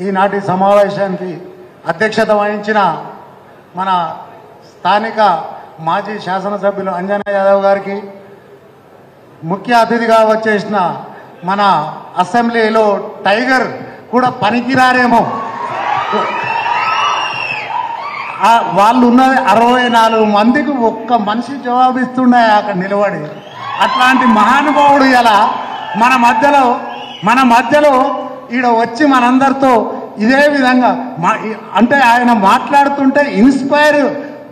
ఈనాటి సమావేశానికి అధ్యక్షత వహించిన మన స్థానిక మాజీ శాసనసభ్యులు అంజనా యాదవ్ గారికి, ముఖ్య అతిథిగా వచ్చేసిన మన అసెంబ్లీలో టైగర్ కూడా పనికిరారేమో, వాళ్ళు ఉన్నది 64 మందికి ఒక్క మనిషి జవాబిస్తుండే అక్కడ నిలబడి. అట్లాంటి మహానుభావుడు ఇలా మన మధ్యలో ఈడ వచ్చి మనందరితో ఇదే విధంగా అంటే ఆయన మాట్లాడుతుంటే ఇన్స్పైర్.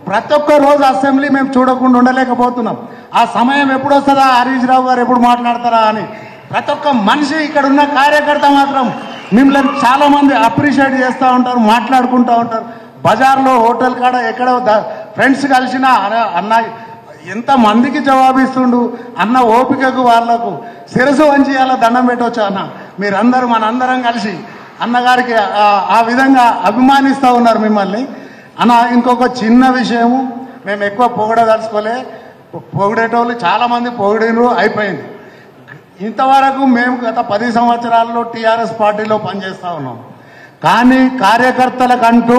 ప్రతి ఒక్క రోజు అసెంబ్లీ మేము చూడకుండా ఉండలేకపోతున్నాం. ఆ సమయం ఎప్పుడు వస్తుందా, హరీష్ రావు గారు ఎప్పుడు మాట్లాడతారా అని ప్రతి ఒక్క మనిషి ఇక్కడ ఉన్న కార్యకర్త మాత్రం మిమ్మల్ని చాలా మంది అప్రిషియేట్ చేస్తూ ఉంటారు, మాట్లాడుకుంటూ ఉంటారు. బజార్లో హోటల్ కాడ ఎక్కడ ఫ్రెండ్స్ కలిసినా అన్న ఎంత మందికి జవాబిస్తుండు అన్న, ఓపికకు వాళ్లకు శిరసు వంచి అలా దండం పెట్టవచ్చు అన్న. మీరందరూ మనందరం కలిసి అన్నగారికి ఆ విధంగా అభిమానిస్తూ ఉన్నారు మిమ్మల్ని అన్న. ఇంకొక చిన్న విషయము, మేము ఎక్కువ పొగడదలుచుకోలే, పొగిడేటోళ్ళు చాలామంది పొగిడినరు, అయిపోయింది. ఇంతవరకు మేము గత 10 సంవత్సరాల్లో టీఆర్ఎస్ పార్టీలో పనిచేస్తూ ఉన్నాం. కానీ కార్యకర్తలకంటూ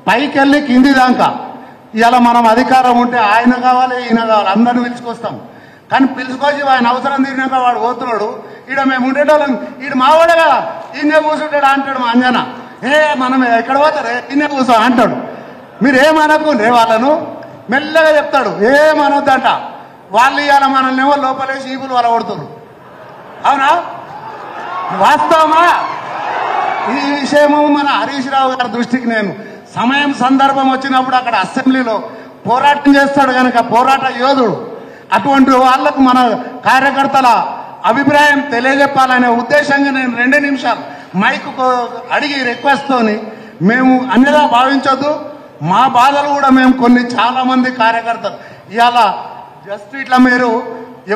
పైకెళ్ళి కింది దాకా ఇలా మనం అధికారం ఉంటే ఆయన కావాలి, ఈయన కావాలి, అందరిని పిలుచుకొస్తాం. కానీ పిలుచుకొచ్చి ఆయన అవసరం తీరినాక వాడు పోతున్నాడు. ఈడ మేము ఉండేటోళ్ళం, ఈడ మావాడే కదా, ఈయనే కూర్చుంటాడు అంటాడు మా అంజన. మనం ఎక్కడ పోతారే, ఈయనే కూర్చో అంటాడు. మీరు ఏమనుకుంటే వాళ్ళను మెల్లగా చెప్తాడు, ఏమనొద్దంట. వాళ్ళు ఇవాళ మనల్ని ఏమో లోపలేసి ఈపులు వాళ్ళ కొడుతున్నారు. అవునా? వాస్తవమా? ఈ విషయము మన హరీష్ రావు గారి దృష్టికి నేను సమయం సందర్భం వచ్చినప్పుడు అక్కడ అసెంబ్లీలో పోరాటం చేస్తాడు కనుక పోరాట యోధుడు. అటువంటి వాళ్లకు మన కార్యకర్తల అభిప్రాయం తెలియజెప్పాలనే ఉద్దేశంగా నేను 2 నిమిషాలు మైక్ అడిగి రిక్వెస్ట్తోని, మేము అన్నిలా భావించొద్దు, మా బాధలు కూడా మేము చాలా మంది కార్యకర్తలు ఇవాళ జస్ట్ ఇట్లా మీరు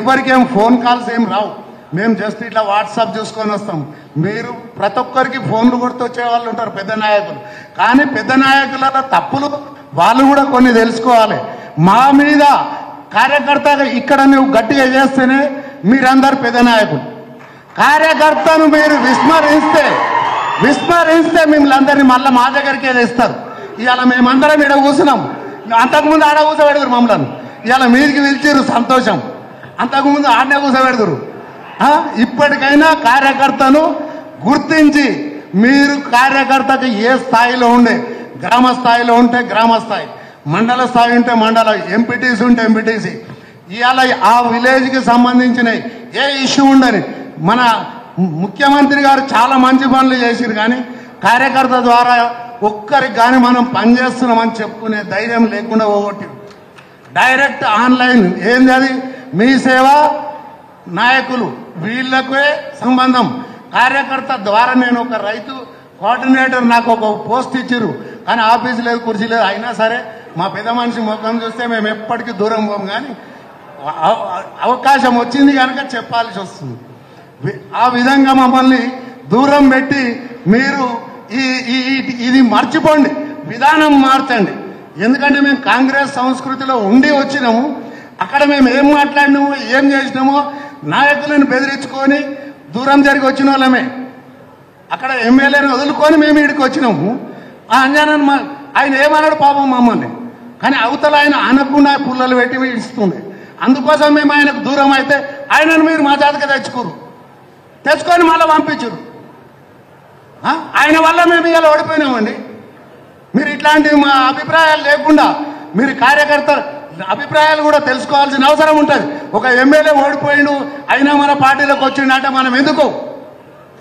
ఎవరికేం ఫోన్ కాల్స్ ఏం రావు, మేము జస్ట్ ఇట్లా వాట్సాప్ చూసుకొని వస్తాం. మీరు ప్రతి ఒక్కరికి ఫోన్లు కొడుతూ వచ్చే వాళ్ళు ఉంటారు పెద్ద నాయకులు. కానీ పెద్ద నాయకుల తప్పులు వాళ్ళు కూడా కొన్ని తెలుసుకోవాలి. మా మీద కార్యకర్తగా ఇక్కడ నువ్వు గట్టిగా చేస్తేనే మీరందరు పెద్ద నాయకులు. కార్యకర్తను మీరు విస్మరిస్తే మిమ్మల్ని అందరినీ మళ్ళీ మా దగ్గరికే తెస్తారు. ఇవాళ మేమందరం ఇక్కడ కూర్చున్నాం, అంతకుముందు ఆడ కూర్చోబెడదురు మమ్మల్ని. ఇవాళ మీదికి పిలిచిరు, సంతోషం. అంతకుముందు ఆడనే కూర్చోబెడదురు. ఇప్పటికైనా కార్యకర్తను గుర్తించి, మీరు కార్యకర్తకు ఏ స్థాయిలో ఉండే, గ్రామ స్థాయిలో ఉంటే గ్రామ స్థాయి, మండల స్థాయి ఉంటే మండల, ఎంపీటీసీ ఉంటే ఎంపీటీసీ, ఇవాళ ఆ విలేజ్కి సంబంధించిన ఏ ఇష్యూ ఉండని మన ముఖ్యమంత్రి గారు చాలా మంచి పనులు చేసిరు. కానీ కార్యకర్త ద్వారా ఒక్కరికి కానీ మనం పనిచేస్తున్నామని చెప్పుకునే ధైర్యం లేకుండా పోగొట్టి డైరెక్ట్ ఆన్లైన్ ఏంది అది, మీ సేవ నాయకులు వీళ్ళకే సంబంధం. కార్యకర్త ద్వారా నేను ఒక రైతు కోఆర్డినేటర్ నాకు ఒక పోస్ట్ ఇచ్చిరు, కానీ ఆఫీసు లేదు, కుర్చీ లేదు. అయినా సరే మా పెద్ద మనిషి ముఖం చూస్తే మేము ఎప్పటికీ దూరం పోం. కానీ అవకాశం వచ్చింది కనుక చెప్పాల్సి వస్తుంది. ఆ విధంగా మమ్మల్ని దూరం పెట్టి మీరు ఇది మర్చిపోండి, విధానం మార్చండి. ఎందుకంటే మేము కాంగ్రెస్ సంస్కృతిలో ఉండి వచ్చినాము. అక్కడ మేము ఏం మాట్లాడినామో ఏం చేసినామో నాయకులను బెదిరించుకొని దూరం జరిగి వచ్చిన వాళ్ళమే. అక్కడ ఎమ్మెల్యేని వదులుకొని మేము ఇక్కడికి వచ్చినాము. ఆ అంజనన్ ఆయన ఏమన్నాడు పాపం మమ్మల్ని, కానీ అవతల ఆయన అనకుండా పుల్లలు పెట్టి ఇస్తుంది. అందుకోసం మేము ఆయనకు దూరం అయితే ఆయనను మీరు మా జాతక తెచ్చుకొని మళ్ళీ పంపించరు. ఆయన వల్ల మేము ఇలా ఓడిపోయినామండి. మీరు ఇట్లాంటి మా అభిప్రాయాలు లేకుండా మీరు కార్యకర్త అభిప్రాయాలు కూడా తెలుసుకోవాల్సిన అవసరం ఉంటుంది. ఒక ఎమ్మెల్యే ఓడిపోయిండు అయినా మన పార్టీలోకి వచ్చిండు అంటే మనం ఎందుకు,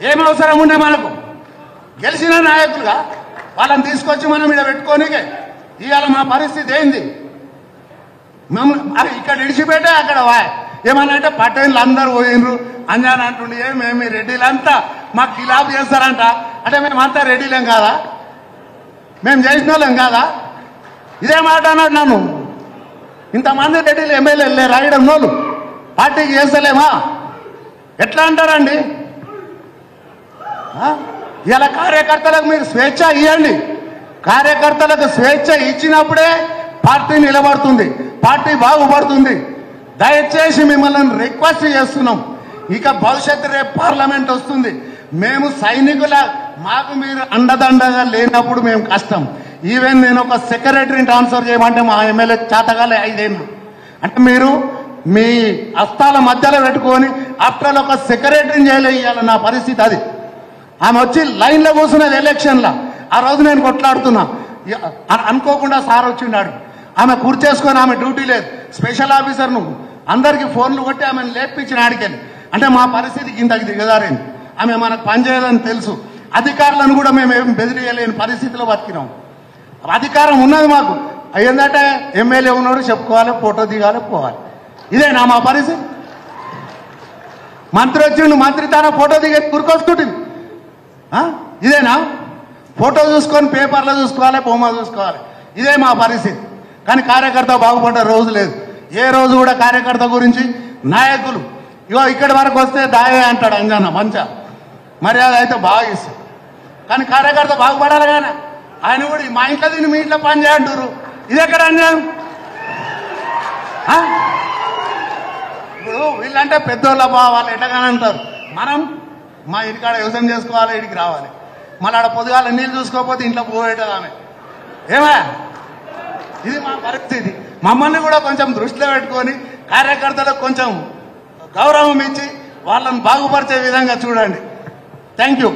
ఏం అవసరం ఉండే మనకు? గెలిచిన నాయకులుగా వాళ్ళని తీసుకొచ్చి మనం ఇక్కడ పెట్టుకోనికే ఇవాళ మా పరిస్థితి ఏంది? ఇక్కడ ఇడిచిపెట్టే అక్కడ ఏమన్నా అంటే పట్టేళ్ళు అందరూ పోయినరు అంజాన్ అంటుండే, మేము రెడ్డిలంతా మాకు ఖిలాఫ్ చేస్తారంట. అంటే మేమంతా రెడ్డిలేం కాదా? మేము చేసిన వాళ్ళం కాదా? ఇదే మాట అన్నాడు నన్ను. ఇంతమంది రెడ్డిలు ఎమ్మెల్యేలు రాయడం నోళ్ళు పార్టీకి చేస్తలేమా? ఎట్లా అంటారండి? ఇలా కార్యకర్తలకు మీరు స్వేచ్ఛ ఇవ్వండి. కార్యకర్తలకు స్వేచ్ఛ ఇచ్చినప్పుడే పార్టీ నిలబడుతుంది, పార్టీ బాగుపడుతుంది. దయచేసి మిమ్మల్ని రిక్వెస్ట్ చేస్తున్నాం. ఇక భవిష్యత్తు రేపు పార్లమెంట్ వస్తుంది. మేము సైనికుల మాకు మీరు అండదండగా లేనప్పుడు మేము కష్టం. ఈవెన్ నేను ఒక సెక్రటరీని ట్రాన్స్ఫర్ చేయమంటే మా ఎమ్మెల్యే చేతగాలే 5 ఏళ్ళు. అంటే మీరు మీ హస్తాల మధ్యలో పెట్టుకొని ఆఫ్టర్ ఒక సెక్రటరీని చేయలేయాలి. నా పరిస్థితి అది. ఆమె వచ్చి లైన్లో కూర్చున్నది ఎలక్షన్లో. ఆ రోజు నేను కొట్లాడుతున్నా, అనుకోకుండా సార్ వచ్చిండాడు. ఆమె కూర్చేసుకొని ఆమె డ్యూటీ లేదు, స్పెషల్ ఆఫీసర్ నువ్వు, అందరికీ ఫోన్లు కొట్టి ఆమెను లేపించిన ఆడికెళ్ళి. అంటే మా పరిస్థితికి ఇంతకు దిగజారింది. ఆమె మనకు పనిచేయాలని తెలుసు. అధికారులను కూడా మేము ఏం బెదిరియలేని పరిస్థితిలో బతికినాం. అధికారం ఉన్నది మాకు. ఏంటంటే ఎమ్మెల్యే ఉన్నాడు, చెప్పుకోవాలి, ఫోటో దిగాలి, పోవాలి. ఇదేనా మా పరిస్థితి? మంత్రి వచ్చిండు, మంత్రి తన ఫోటో దిగే కురుకొచ్చుకుంటుంది. ఇదేనా? ఫోటో చూసుకొని పేపర్లో చూసుకోవాలి, బొమ్మ చూసుకోవాలి. ఇదే మా పరిస్థితి. కానీ కార్యకర్త బాగుపడ్డ రోజు లేదు. ఏ రోజు కూడా కార్యకర్త గురించి నాయకులు ఇగో ఇక్కడి వరకు వస్తే దాయే అంటాడు అంజన్న, మంచిగా మర్యాద అయితే బాగా ఇస్తాడు. కానీ కార్యకర్త బాగుపడాలి. కానీ ఆయన కూడా మా ఇంట్లో తిని మీ ఇంట్లో పని చేయంటారు. ఇది ఎక్కడ అన్యాయం? ఇప్పుడు వీళ్ళంటే పెద్దోళ్ళ వాళ్ళు ఎట్లాగానే అంటారు. మనం మా ఇంటికాడ వ్యవసాయం చేసుకోవాలి, ఇడికి రావాలి. మళ్ళీ ఆడ పొద్దుగాల నీళ్ళు చూసుకోకపోతే ఇంట్లో పోయేటది ఆమె. ఏమా ఇది మా పరిస్థితి. మమ్మల్ని కూడా కొంచెం దృష్టిలో పెట్టుకొని కార్యకర్తలకు కొంచెం గౌరవం ఇచ్చి వాళ్ళని బాగుపరిచే విధంగా చూడండి. Thank you.